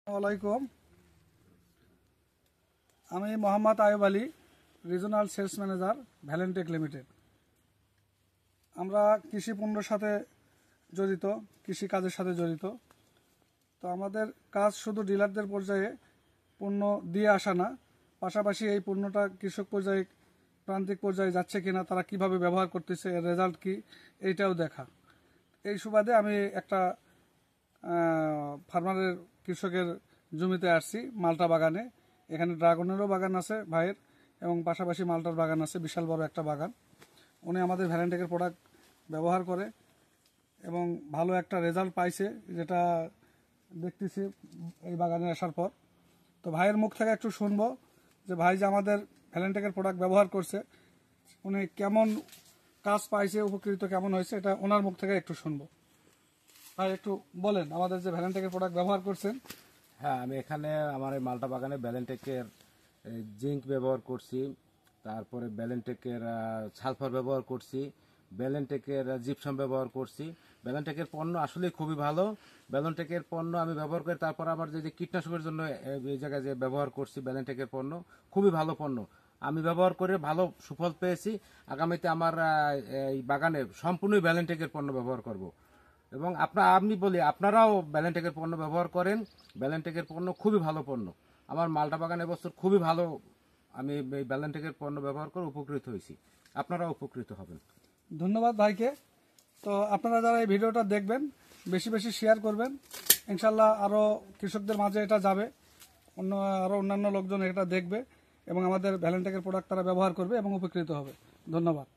আসসালামাইকুম। আমি Mohammad Ayub Ali, regional sales manager, Valentech limited. আমরা কৃষি পণ্যের সাথে জড়িত, কৃষি কাজের সাথে জড়িত। তো আমাদের কাজ শুধু ডিলারদের পর্যায়ে পণ্য দিয়ে আসা না, পাশাপাশি এই পণ্যটা কৃষক পর্যায়ে, প্রান্তিক পর্যায়ে যাচ্ছে কিনা, তারা কিভাবে ব্যবহার করতেছে, এর রেজাল্ট কি, এইটাও দেখা। এই সুবাদে আমি একটা ফার্মারের কৃষকের জমিতে আসছি, মালটা বাগানে। এখানে ড্রাগনেরও বাগান আছে ভাইয়ের, এবং পাশাপাশি মালটার বাগান আছে, বিশাল বড় একটা বাগান। উনি আমাদের ভ্যালেন্টেকের প্রোডাক্ট ব্যবহার করে এবং ভালো একটা রেজাল্ট পাইছে, যেটা দেখতেছি এই বাগানে আসার পর। তো ভাইয়ের মুখ থেকে একটু শুনবো যে ভাই যে আমাদের ভ্যালেন্টেকের প্রোডাক্ট ব্যবহার করছে, উনি কেমন কাজ পাইছে, উপকৃত কেমন হয়েছে, এটা ওনার মুখ থেকে একটু শুনবো। ভাই একটু বলেন আমাদের যে ভ্যালেন্টেকের প্রোডাক্ট ব্যবহার করছেন। হ্যাঁ, আমি এখানে আমার এই মালটা বাগানে ভ্যালেন্টেকের জিঙ্ক ব্যবহার করছি, তারপরে ভ্যালেন্টেকের সালফার ব্যবহার করছি, ভ্যালেন্টেকের জিপসাম ব্যবহার করছি। ভ্যালেন্টেকের পণ্য আসলে খুবই ভালো। ভ্যালেন্টেকের পণ্য আমি ব্যবহার করি, তারপর আবার যে কীটনাশকের জন্য এই জায়গায় যে ব্যবহার করছি, ভ্যালেন্টেকের পণ্য খুবই ভালো পণ্য। আমি ব্যবহার করে ভালো সুফল পেয়েছি। আগামীতে আমার এই বাগানে সম্পূর্ণই ভ্যালেন্টেকের পণ্য ব্যবহার করব। এবং আমি বলি আপনারাও ভ্যালেন্টেকের পণ্য ব্যবহার করেন। ভ্যালেন্টেকের পণ্য খুবই ভালো পণ্য। আমার মালটা বাগান এবছর খুবই ভালো। আমি এই ভ্যালেন্টেকের পণ্য ব্যবহার করে উপকৃত হয়েছি, আপনারাও উপকৃত হবেন। ধন্যবাদ ভাইকে। তো আপনারা যারা এই ভিডিওটা দেখবেন, বেশি বেশি শেয়ার করবেন। ইনশাল্লাহ আরও কৃষকদের মাঝে এটা যাবে, আরও অন্যান্য লোকজন এটা দেখবে এবং আমাদের ভ্যালেন্টেকের প্রোডাক্ট তারা ব্যবহার করবে এবং উপকৃত হবে। ধন্যবাদ।